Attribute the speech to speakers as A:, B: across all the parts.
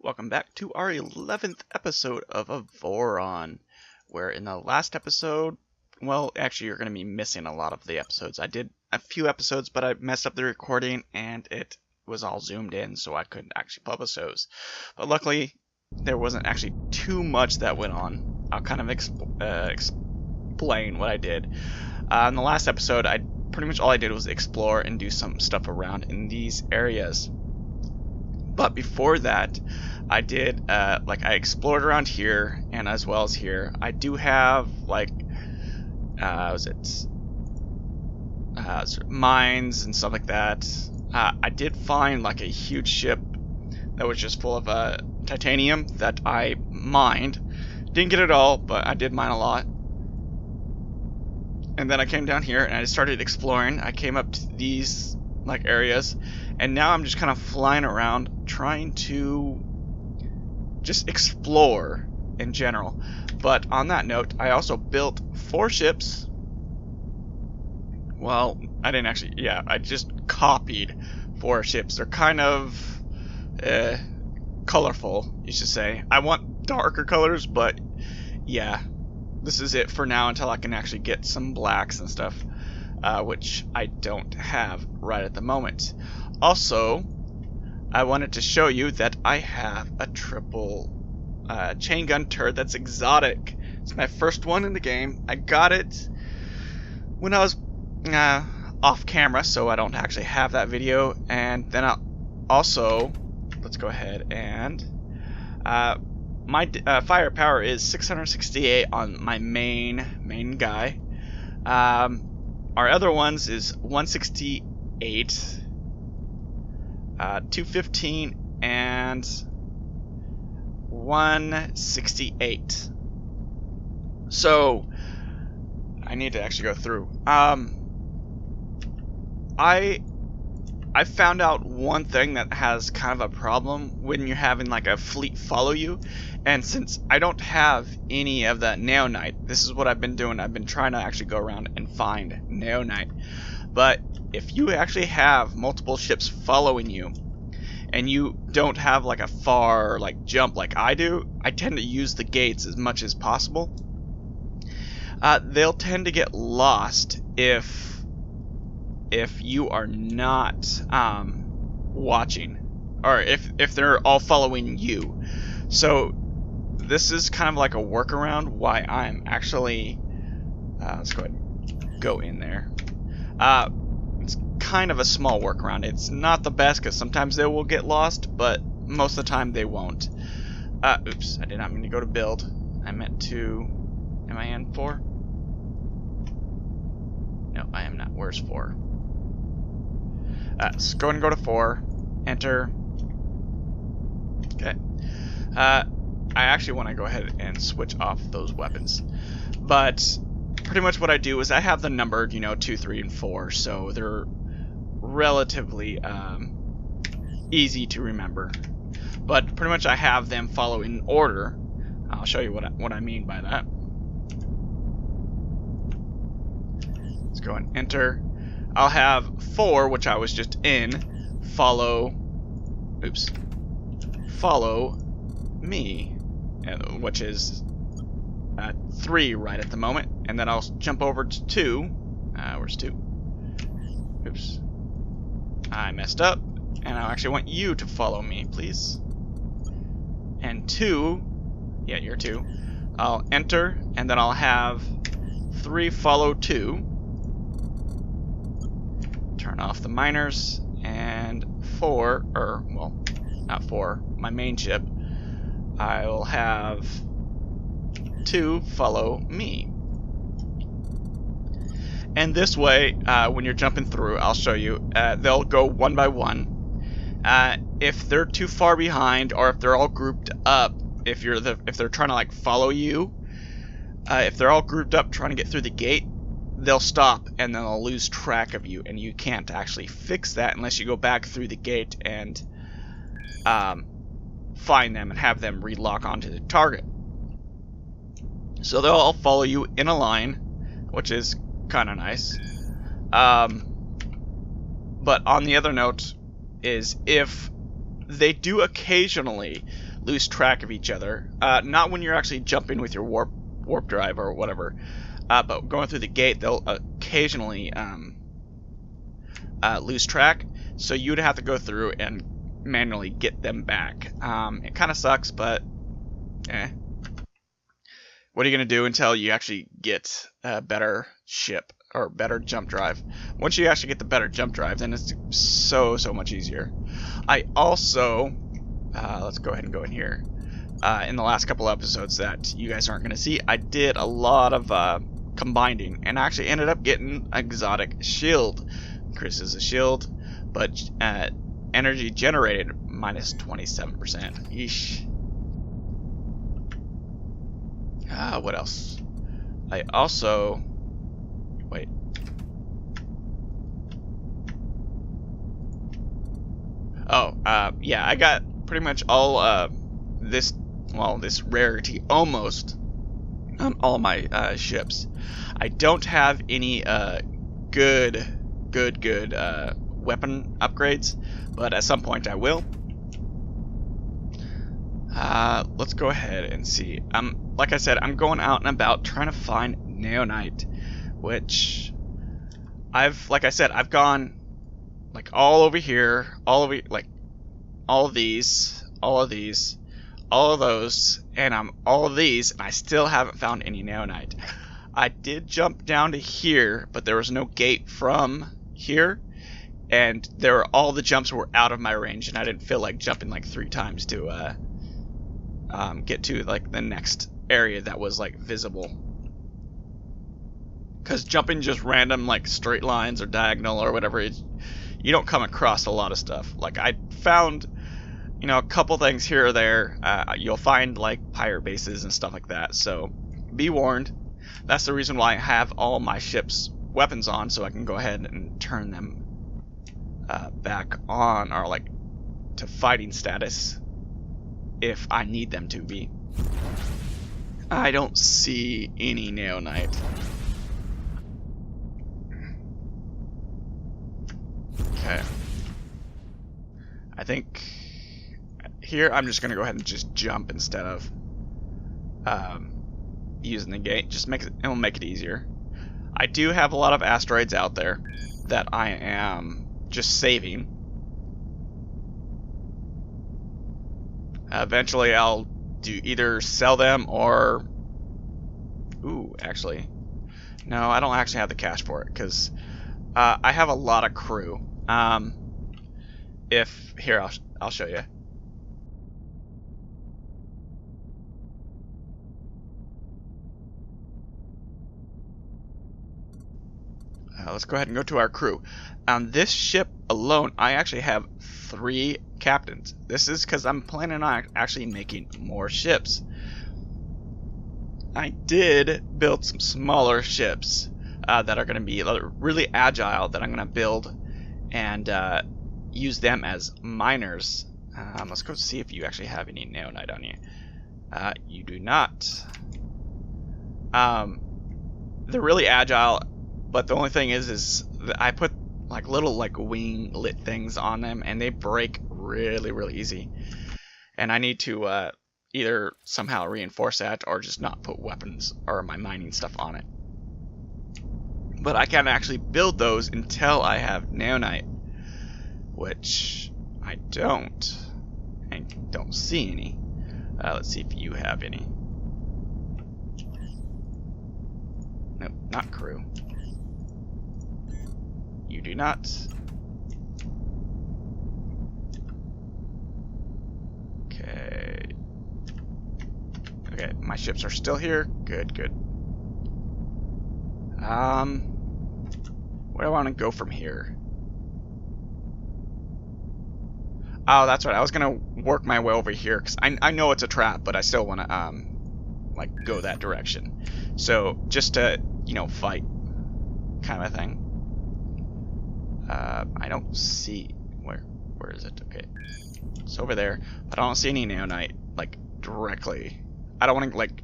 A: Welcome back to our 11th episode of Avorion, where in the last episode, well, actually you're going to be missing a lot of the episodes. I did a few episodes, but I messed up the recording and it was all zoomed in, so I couldn't actually publish those. But luckily, there wasn't actually too much that went on. I'll kind of explain what I did. In the last episode, pretty much all I did was explore and do some stuff around in these areas. But before that, I did, I explored around here, and as well as here. I do have, mines and stuff like that. I did find, a huge ship that was just full of, titanium that I mined. Didn't get it all, but I did mine a lot. And then I came down here, and I started exploring. I came up to these, areas, and now I'm just kind of flying around trying to just explore in general. But on that note, I also built 4 ships. Well, I didn't actually, I just copied 4 ships. They're kind of colorful, you should say. I want darker colors, but yeah, this is it for now until I can actually get some blacks and stuff, which I don't have right at the moment. Also, I wanted to show you that I have a triple chain gun turret that's exotic. It's my first one in the game. I got it when I was off camera, so I don't actually have that video. And then I'll also, let's go ahead and my firepower is 668 on my main guy. Our other ones is 168. 215 and 168. So I need to actually go through. I found out one thing that has kind of a problem when you're having a fleet follow you, and since I don't have any of the neonite, this is what I've been doing. I've been trying to actually go around and find neonite. But if you actually have multiple ships following you, and you don't have a far jump like I do, I tend to use the gates as much as possible. They'll tend to get lost if you are not watching, or if they're all following you. So this is kind of like a workaround why I'm actually let's go ahead and go in there. It's kind of a small workaround. It's not the best because sometimes they will get lost, but most of the time they won't. Oops, I did not mean to go to build. I meant to. Am I in 4? No, I am not. Where's 4? So go ahead and go to 4. Enter. Okay. I actually want to go ahead and switch off those weapons, but pretty much what I do is I have them numbered, 2, 3, and 4, so they're relatively easy to remember. But pretty much I have them follow in order. I'll show you what I mean by that. Let's go and enter. I'll have 4, which I was just in, follow me, which is 3 right at the moment, and then I'll jump over to 2. Where's 2? Oops. I messed up, and I actually want you to follow me, please. And 2, yeah, you're 2. I'll enter, and then I'll have 3 follow 2. Turn off the miners, and 4, or, well, not 4, my main ship, I'll have 2 follow me. And this way, when you're jumping through, I'll show you, they'll go one by one. If they're too far behind, or if they're all grouped up, if they're trying to follow you, if they're all grouped up trying to get through the gate, they'll stop and then they'll lose track of you, and you can't actually fix that unless you go back through the gate and find them and have them relock onto the target. So they'll all follow you in a line, which is kind of nice. But on the other note is if they do occasionally lose track of each other. Not when you're actually jumping with your warp drive or whatever, but going through the gate, they'll occasionally lose track. So you'd have to go through and manually get them back. It kind of sucks, but what are you going to do until you actually get a better ship or better jump drive? Once you actually get the better jump drive, then it's so much easier. I also, let's go ahead and go in here. In the last couple episodes that you guys aren't going to see, I did a lot of combining and actually ended up getting exotic shield. Increases the shield, but energy generated minus 27%. Yeesh. What else? I also... Wait. Oh, yeah, I got pretty much all this rarity almost on all my ships. I don't have any good weapon upgrades, but at some point I will. Let's go ahead and see. Like I said, I'm going out and about trying to find neonite, which I've gone like all over here, all of these, all of those, and all of these, and I still haven't found any neonite. I did jump down to here, but there was no gate from here, and all the jumps were out of my range, and I didn't feel like jumping like 3 times to get to like the next area that was like visible. Because jumping just random like straight lines or diagonal or whatever, you don't come across a lot of stuff. Like I found, a couple things here or there. You'll find like pirate bases and stuff like that. So be warned. That's the reason why I have all my ships' weapons on, so I can go ahead and turn them back on, or like to fighting status if I need them to be. I don't see any neonite. Okay. I think here I'm just gonna go ahead and just jump instead of using the gate. It'll make it easier. I do have a lot of asteroids out there that I am just saving. Eventually I'll either sell them or... Ooh, actually. No, I don't actually have the cash for it, because I have a lot of crew. Here, I'll show you. Let's go ahead and go to our crew. On this ship alone, I actually have 3 captains. This is because I'm planning on actually making more ships. I did build some smaller ships that are going to be really agile, that I'm going to build and use them as miners. Let's go see if you actually have any neonite on you. You do not. They're really agile, but the only thing is I put like little like wing lit things on them, and they break really easy. And I need to either somehow reinforce that, or just not put weapons or my mining stuff on it. But I can't actually build those until I have neonite, which I don't. I don't see any. Let's see if you have any. Nope, not crew. You do not. Okay. Okay, my ships are still here. Good. Where do I want to go from here? Oh, that's right. I was gonna work my way over here because I know it's a trap, but I still want to like go that direction. So just to fight, kind of a thing. I don't see where is it? Okay, it's over there, but I don't see any neonite like directly. I don't want to like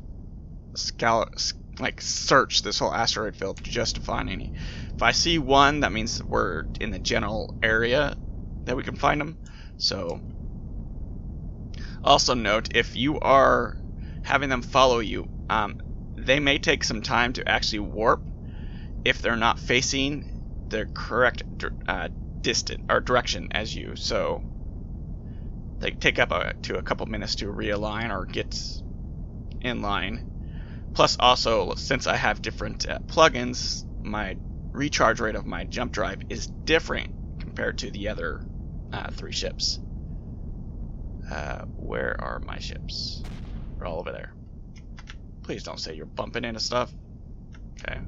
A: search this whole asteroid field just to find any. If I see one, that means we're in the general area that we can find them. So Also note, if you are having them follow you, they may take some time to actually warp if they're not facing the correct distance or direction as you. So they take up to a couple minutes to realign or get in line. Plus, also, since I have different plugins, my recharge rate of my jump drive is different compared to the other 3 ships. Where are my ships? They're all over there. Please don't say you're bumping into stuff. Okay.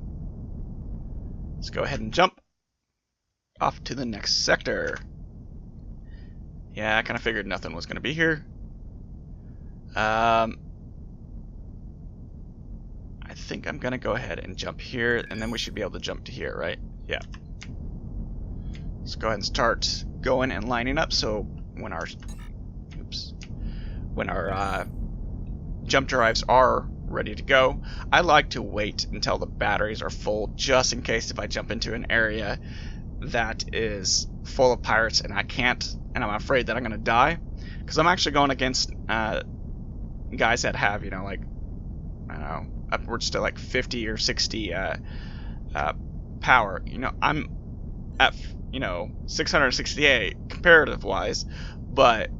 A: Let's go ahead and jump off to the next sector. Yeah, I kind of figured nothing was going to be here. I think I'm going to go ahead and jump here, and then we should be able to jump to here, right? Yeah. Let's go ahead and start going and lining up so when our jump drives are ready to go, I like to wait until the batteries are full just in case if I jump into an area that is full of pirates and I can't, and I'm afraid that I'm going to die, because I'm actually going against guys that have, you know, like, I don't know, upwards to like 50 or 60 power. You know, I'm at, you know, 668 comparative wise, but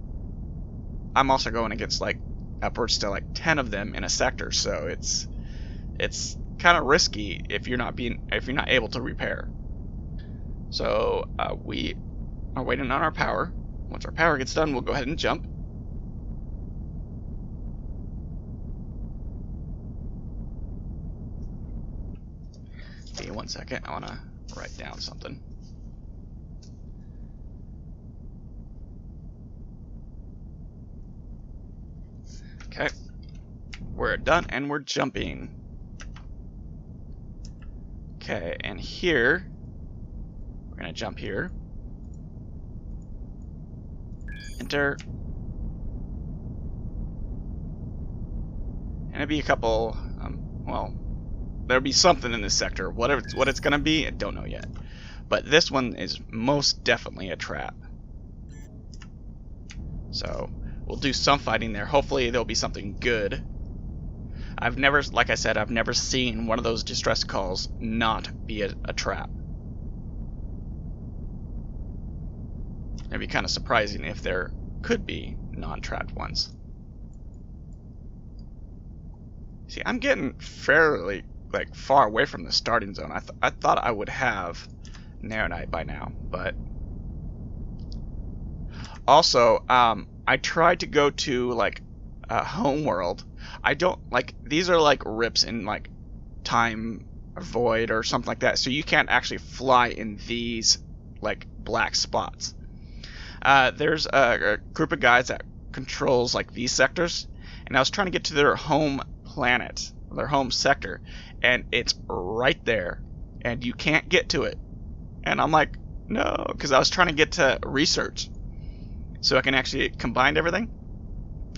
A: I'm also going against like upwards to like 10 of them in a sector, so it's kind of risky if you're not able to repair. So we are waiting on our power. Once our power gets done, we'll go ahead and jump. Give me 1 second. I want to write down something. Okay, we're done and we're jumping. Okay, and here we're gonna jump here. Enter. And it'll be a couple. Well, there'll be something in this sector. What it's gonna be, I don't know yet. But this one is most definitely a trap. So we'll do some fighting there. Hopefully there'll be something good. Like I said, I've never seen one of those distress calls not be a trap. It'd be kind of surprising if there could be non-trapped ones. See, I'm getting fairly like far away from the starting zone. I thought I would have Neonite by now, but also I tried to go to like Homeworld. I don't like, these are like rips in like time or void or something like that, so you can't actually fly in these like black spots. There's a group of guys that controls like these sectors, and I was trying to get to their home planet, their home sector, and it's right there, and you can't get to it. And I'm like, no, because I was trying to get to research, so I can actually combine everything.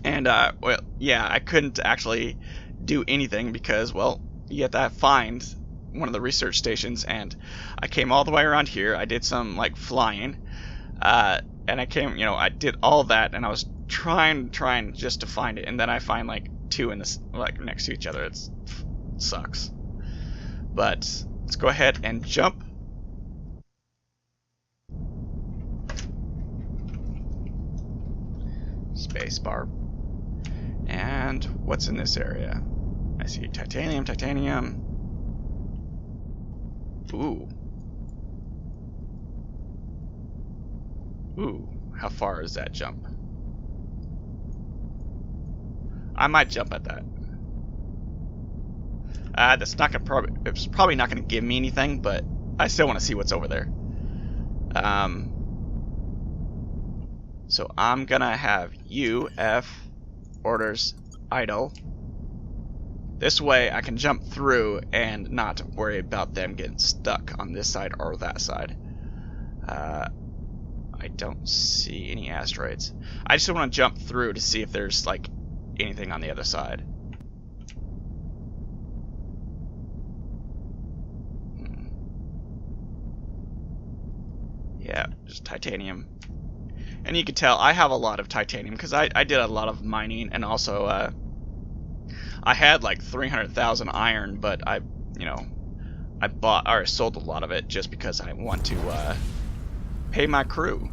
A: And well, yeah, I couldn't actually do anything because, well, you have to find one of the research stations, and I came all the way around here. I did some like flying, and I came, you know, I did all that, and I was trying just to find it, and then I find like 2 in this, like next to each other. It sucks. But let's go ahead and jump. Spacebar. And what's in this area? I see titanium. Ooh. How far is that jump? I might jump at that. That's not gonna it's probably not gonna give me anything, but I still want to see what's over there. So I'm gonna have UF orders idle. This way I can jump through and not worry about them getting stuck on this side or that side. I don't see any asteroids. I just want to jump through to see if there's like anything on the other side. Yeah, just titanium. And you can tell I have a lot of titanium because I did a lot of mining, and also I had like 300,000 iron, but I bought or sold a lot of it just because I want to pay my crew.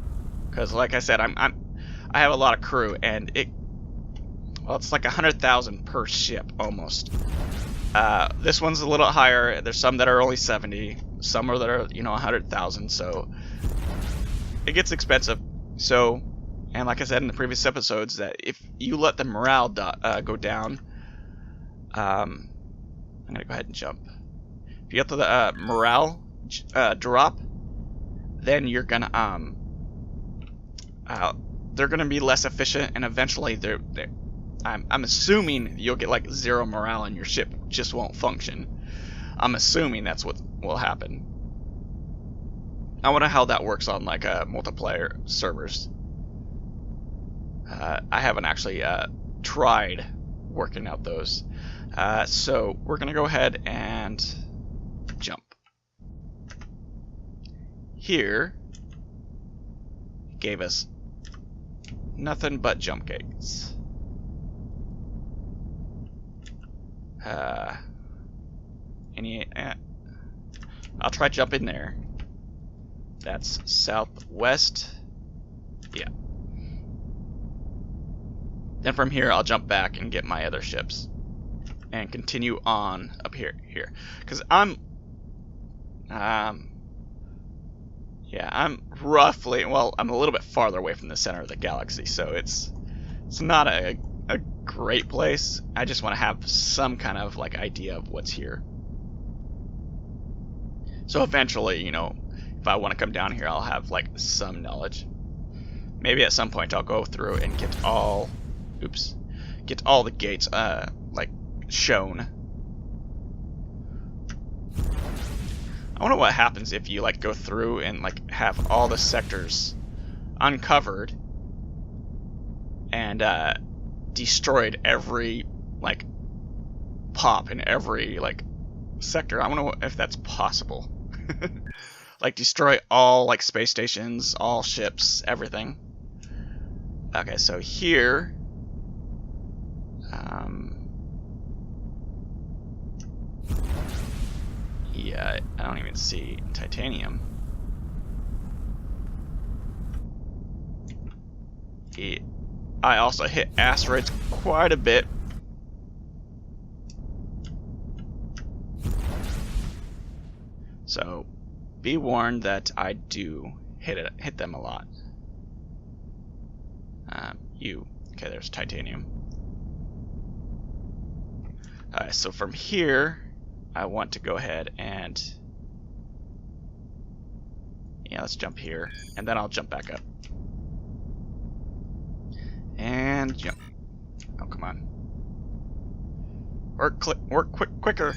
A: Because like I said, I have a lot of crew, and it's like 100,000 per ship almost. This one's a little higher. There's some that are only 70, some that are 100,000. So it gets expensive. So, and like I said in the previous episodes, that if you let the morale go down, I'm gonna go ahead and jump. If you get the morale drop, then you're gonna they're gonna be less efficient, and eventually I'm assuming you'll get like 0 morale and your ship just won't function. I'm assuming that's what will happen. I wonder how that works on like multiplayer servers. I haven't actually tried working out those. So we're gonna go ahead and jump. Here gave us nothing but jump gates. I'll try jumping there. That's southwest. Yeah. Then from here, I'll jump back and get my other ships and continue on up here. Because I'm roughly, well, I'm a little bit farther away from the center of the galaxy, so it's not a great place. I just want to have some kind of like idea of what's here. So eventually, if I want to come down here, I'll have like some knowledge. Maybe at some point I'll go through and get all the gates like shown. I wonder what happens if you like go through and like have all the sectors uncovered and destroyed every like pop in every like sector. I wonder if that's possible. Like destroy all like space stations, all ships, everything. Okay, so here yeah, I don't even see titanium. I also hit asteroids quite a bit. So be warned that I do hit them a lot. Okay, there's titanium. Alright, so from here I want to go ahead and let's jump here, and then I'll jump back up. And jump. Oh, come on. Work quicker.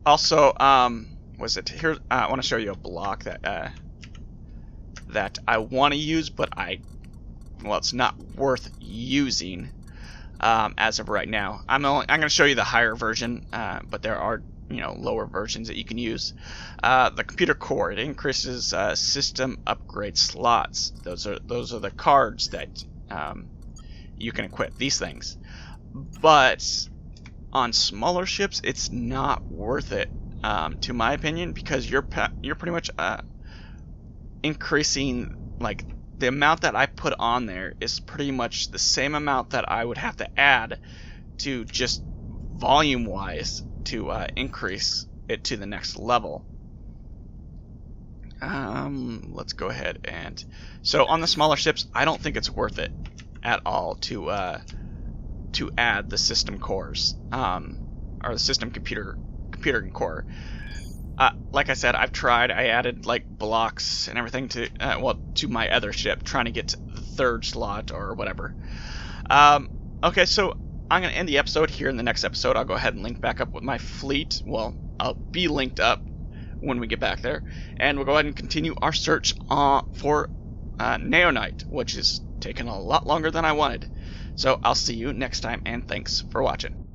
A: Also, was it here? I want to show you a block that I want to use, but it's not worth using as of right now. I'm going to show you the higher version, but there are lower versions that you can use. The computer core, it increases system upgrade slots. Those are the cards that you can equip these things. But on smaller ships, it's not worth it, to my opinion, because you're pretty much increasing, like, the amount that I put on there is pretty much the same amount that I would have to add to just volume-wise to increase it to the next level. Let's go ahead and so on the smaller ships, I don't think it's worth it at all to add the system cores, or the system computer core. Like I said, I've tried. I added like blocks and everything to my other ship, trying to get to the 3rd slot or whatever. Okay, so I'm going to end the episode here. In the next episode, I'll go ahead and link back up with my fleet. Well, I'll be linked up when we get back there. And we'll go ahead and continue our search for Neonite, which is taking a lot longer than I wanted. So I'll see you next time, and thanks for watching.